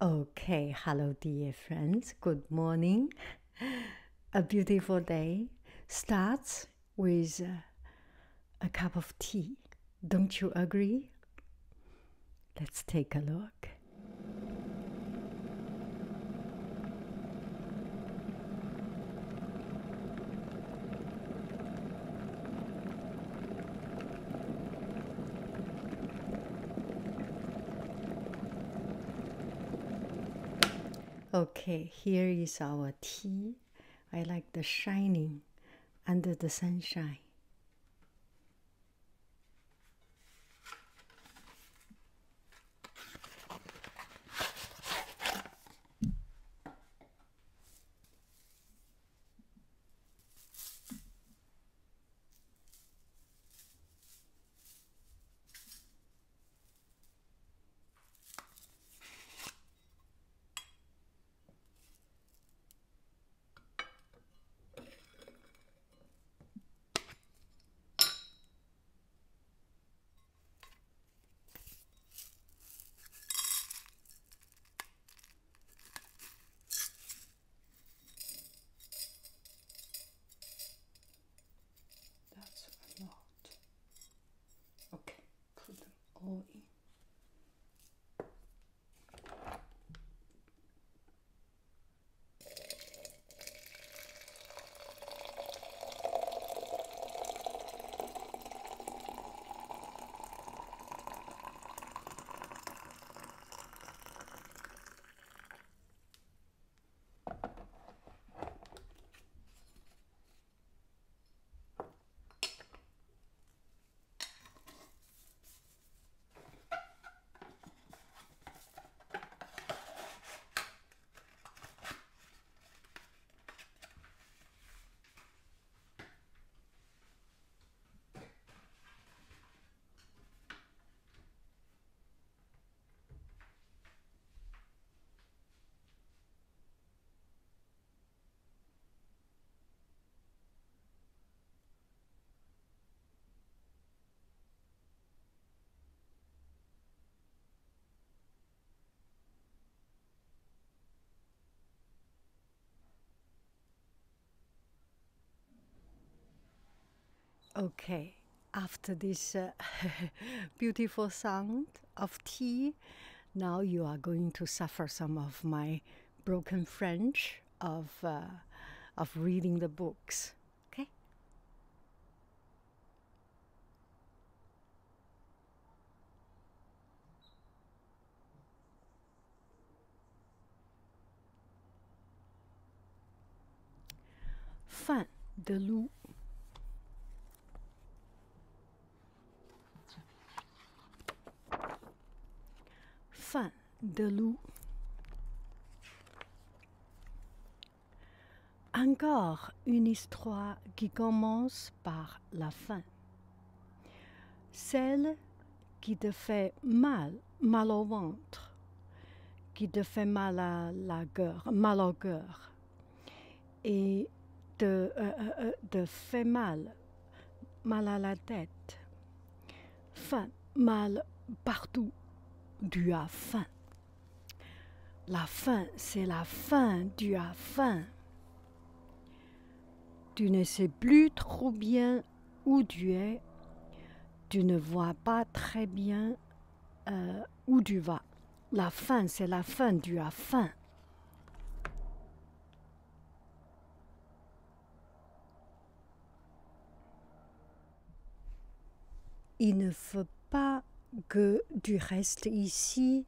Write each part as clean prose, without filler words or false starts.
Okay, hello, dear friends. Good morning. A beautiful day starts with a cup of tea. Don't you agree? Let's take a look. Okay, here is our tea. I like the shining under the sunshine. That's a lot. Okay, put them all in. Okay, after this beautiful sound of tea, now you are going to suffer some of my broken French of reading the books. Okay? Fin de loup. Fin de loup. Encore une histoire qui commence par la fin. Celle qui te fait mal au ventre, qui te fait mal à la cœur, mal au cœur, et te fait mal à la tête, faim, mal partout, tu as faim. La faim, c'est la faim, tu as faim. Tu ne sais plus trop bien où tu es, tu ne vois pas très bien où tu vas. La faim, c'est la faim, tu as faim. Il ne faut pas que tu restes ici,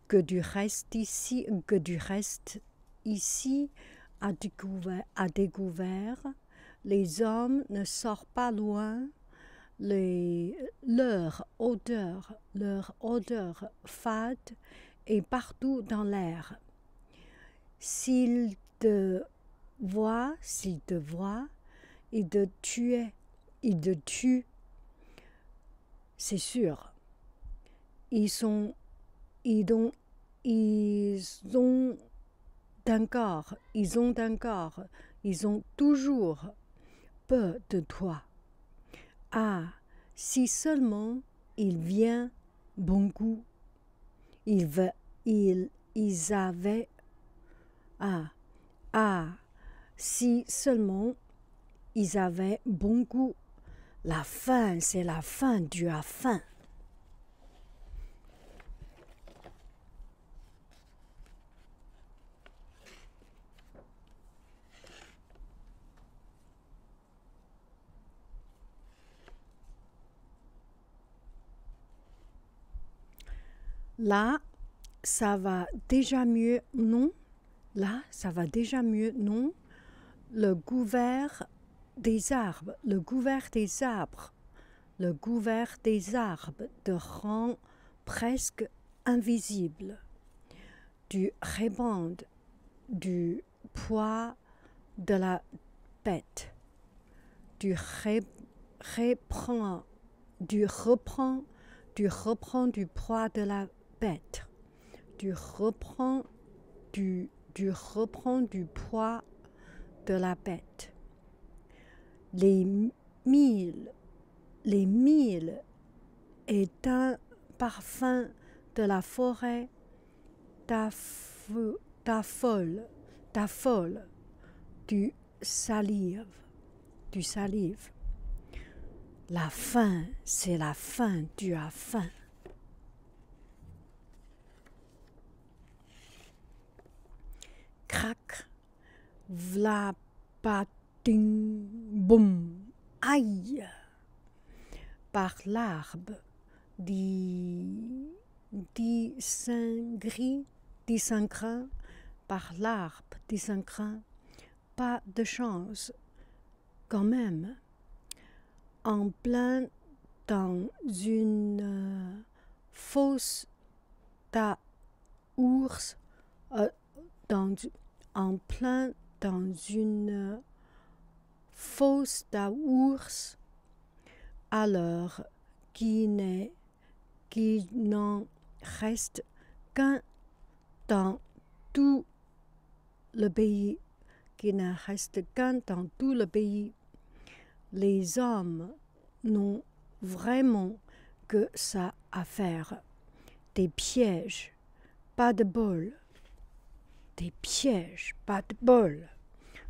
que tu restes ici, que tu restes ici à découvert. Les hommes ne sortent pas loin. Leur odeur fade est partout dans l'air. S'ils te voient, ils te tuent, c'est sûr. Ils ont toujours peur de toi. Ah, si seulement il vient bon goût, il ils avaient... si seulement ils avaient bon goût. La faim, c'est la faim, tu as faim. Là, ça va déjà mieux, non? Là, ça va déjà mieux, non? Le couvert des arbres, le couvert des arbres, le couvert des arbres te rend presque invisible. Tu répands du poids de la bête. Tu reprends du poids de la bête. Tu reprends du poids de la bête. Les mille est un parfum de la forêt, t'affole, tu salives. La faim, c'est la faim, tu as faim. Crac, v'la pating, boum, aïe. Par l'arbre, dit Saint-Grain, par l'arbre, dit Saint-Grain, pas de chance, quand même. En plein dans une fosse d'ours, en plein dans une fosse d'ours, alors qu'il n'en reste qu'un dans tout le pays, les hommes n'ont vraiment que ça à faire. Des pièges, pas de bol. Des pièges, pas de bol.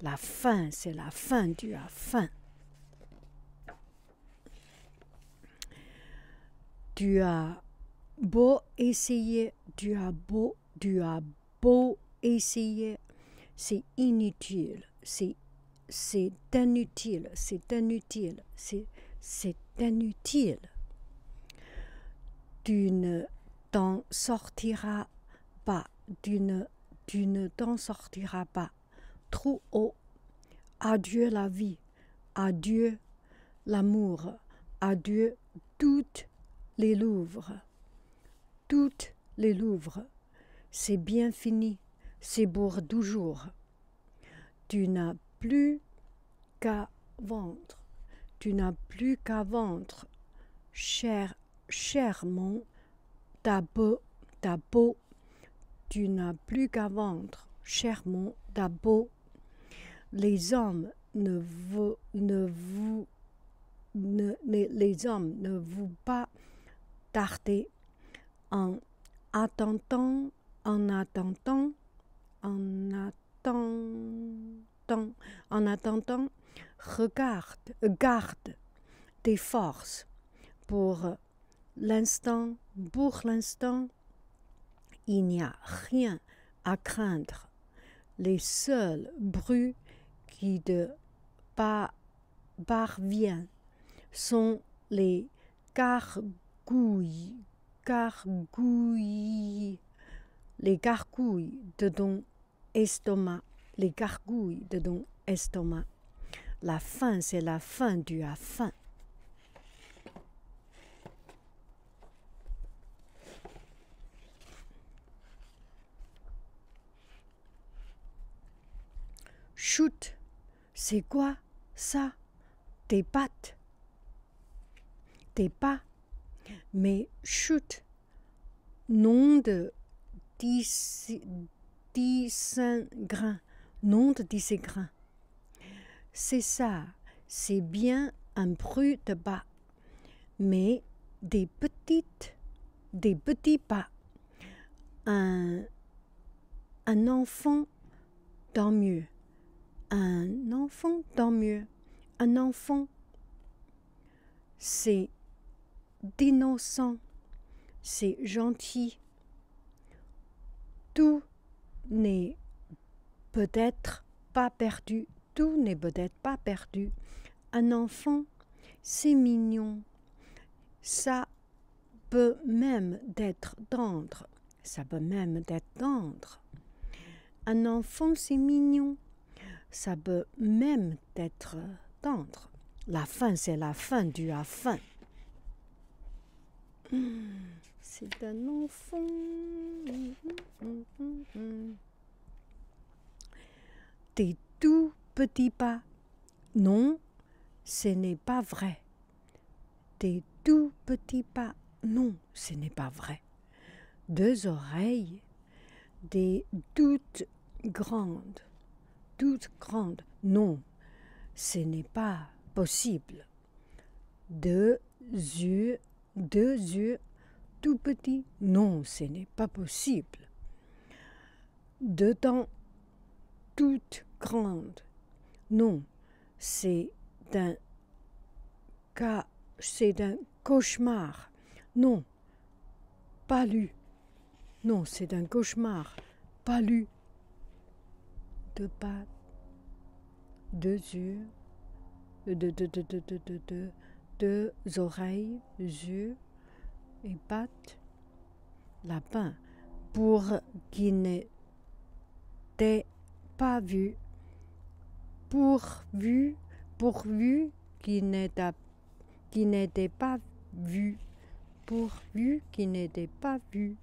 La faim, c'est la faim, tu as faim. Tu as beau essayer, tu as beau essayer, c'est inutile, c'est inutile. Tu ne t'en sortiras pas, tu ne t'en sortiras pas. Trop haut. Adieu la vie, adieu l'amour, adieu toutes les Louvres. C'est bien fini, c'est pour toujours. Tu n'as plus qu'à vendre. Chèrement ta peau. Tu n'as plus qu'à vendre chèrement ta peau. Les hommes ne vont pas tarder. En attendant, garde tes forces. Pour l'instant, il n'y a rien à craindre. Les seuls bruits qui te parviennent sont les gargouilles de ton estomac. La faim, c'est la faim, tu as faim. Chut, c'est quoi ça? Tes pattes. Tes pas. Mais chut, nom de 10 grains. Nom de 10 grains. C'est ça, c'est bien un bruit de pas, mais des petits pas. Un Un enfant dort mieux. Un enfant dort mieux. Un enfant, c'est d'innocent, c'est gentil. Tout n'est peut-être pas perdu. Tout n'est peut-être pas perdu. Un enfant, c'est mignon. Ça peut même être tendre. Ça peut même être tendre. Un enfant, c'est mignon. Ça peut même être tendre. La fin, c'est la fin du à fin. C'est un enfant. Des tout petits pas. Non, ce n'est pas vrai. Des tout petits pas. Non, ce n'est pas vrai. Deux oreilles. Des toutes grandes. Toutes grandes. Non, ce n'est pas possible. Deux yeux tout petits. Non, ce n'est pas possible. Deux dents toutes grandes. Non, c'est un cauchemar. Non, pas lu. Non, c'est un cauchemar. Pas lu. Deux pattes, deux yeux, deux oreilles, yeux et pattes. Lapin, pour qui n'était pas vu. Pourvu qui n'était pas vu. Pourvu qui n'était pas vu.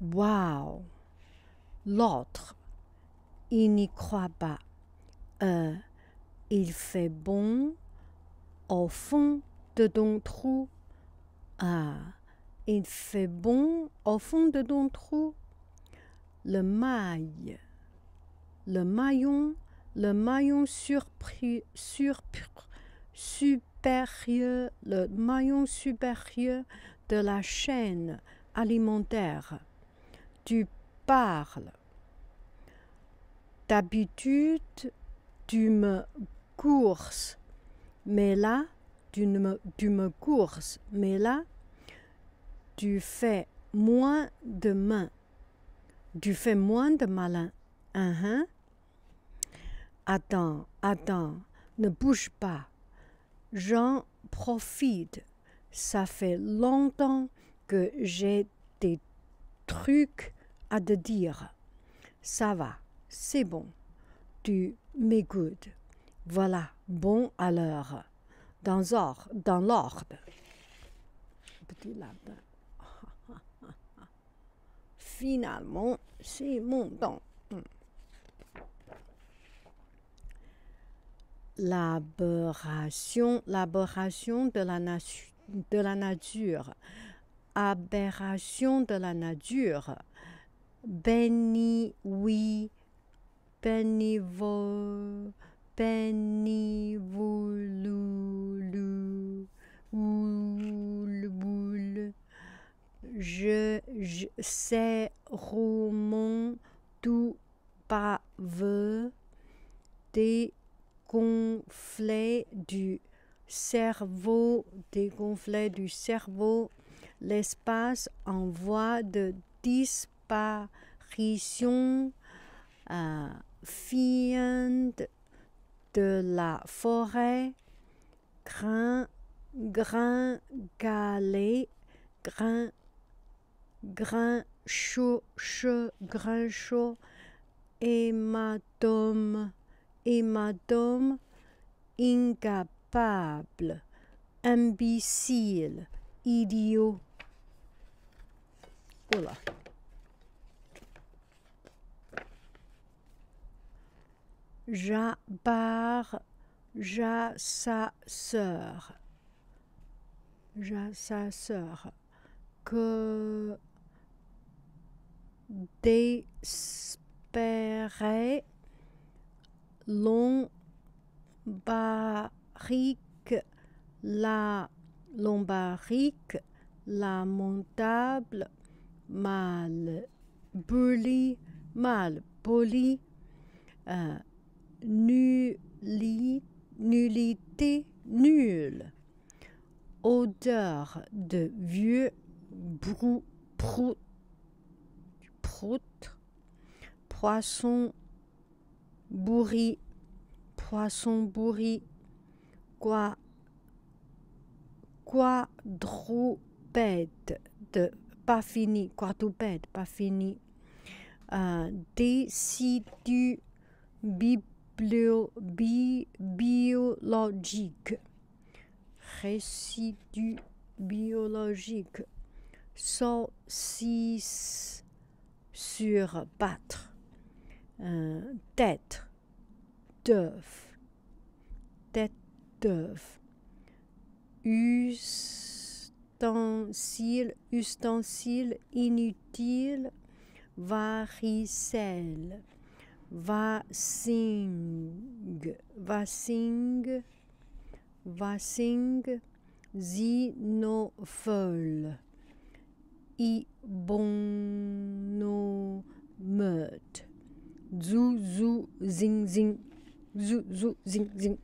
Wow! L'autre, il n'y croit pas. Il fait bon au fond de ton trou. Il fait bon au fond de ton trou. Le maillon supérieur, le maillon supérieur de la chaîne alimentaire. Tu parles. D'habitude, tu me courses, mais là, tu me courses, mais là, tu fais moins de main. Tu fais moins de malin. Attends, ne bouge pas. J'en profite. Ça fait longtemps que j'ai des trucs à te dire. Ça va, c'est bon. Tu m'écoutes. Voilà, bon alors. Dans l'ordre. Petit lapin. Finalement, c'est mon temps. L'aberration de la nature. Aberration de la nature. Béni, oui, bénivole, bénivoulou, boule. Je sais roman tout baveux dégonflé du cerveau, l'espace en voie de disparition, fiend de la forêt, grain galet, grain chaud, hématome, incapable, imbécile, idiot. Oula. Sa sœur, que d'espérer lombardique, la montable, mal poli, mal poli, nullité, nul, odeur de vieux prout, poisson bourri, quadrupède, pas fini, quadrupède, pas fini, décidu biologique, résidu biologique, saucisse sur battre, tête d'œuf, ustensile inutile, varicelle, vasing, xynophile, ibonomeute, zouzou zing zing, zouzou zing zing,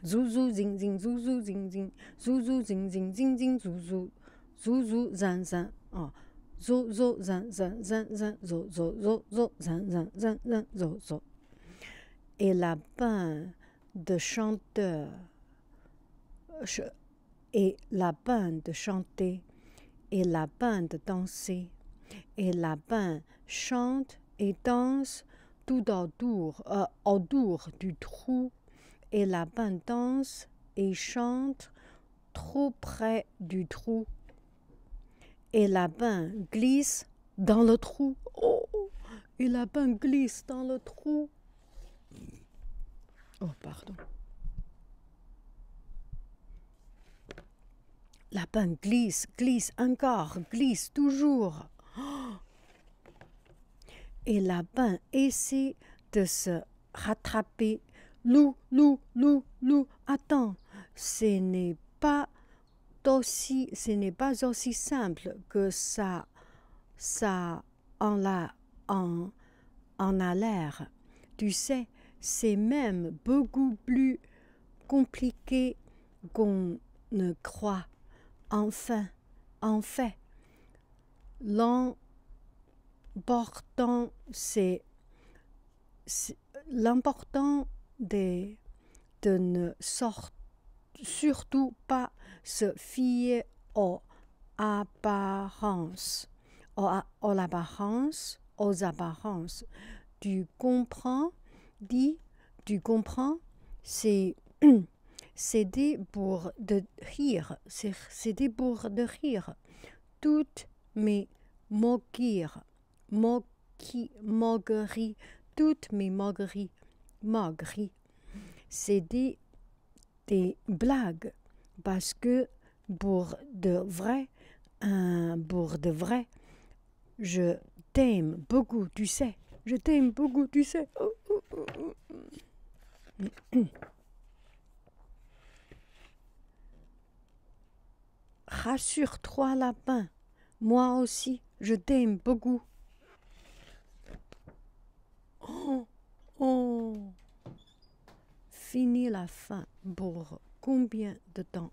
zouzou zing zing, zouzou zing zing, zouzou zing zing zing zing, zouzou zan zan, oh. Zo zo zan zan zan zan zo zo zo zo zan zan zan zan zo zo. Et la bande de chanteurs et la bande de chanter et la bande de danser et la bande chante et danse tout autour du trou et la bande danse et chante trop près du trou. Et la bain glisse dans le trou. Oh, et la bain glisse dans le trou. Oh, pardon. La bain glisse, glisse encore, glisse toujours. Oh. Et la bain essaie de se rattraper. Lou, attends, ce n'est pas aussi simple que ça en a l'air. Tu sais, c'est même beaucoup plus compliqué qu'on ne croit. En fait, l'important de ne surtout pas se fier aux apparences. Tu comprends? C'est des pour de rire. C'est pour de rire. Toutes mes moqueries, toutes mes moqueries, c'est des blagues. Parce que pour de vrai, je t'aime beaucoup, tu sais. Je t'aime beaucoup, tu sais. Rassure-toi, lapin. Moi aussi, je t'aime beaucoup. Oh. Fini la fin pour combien de temps?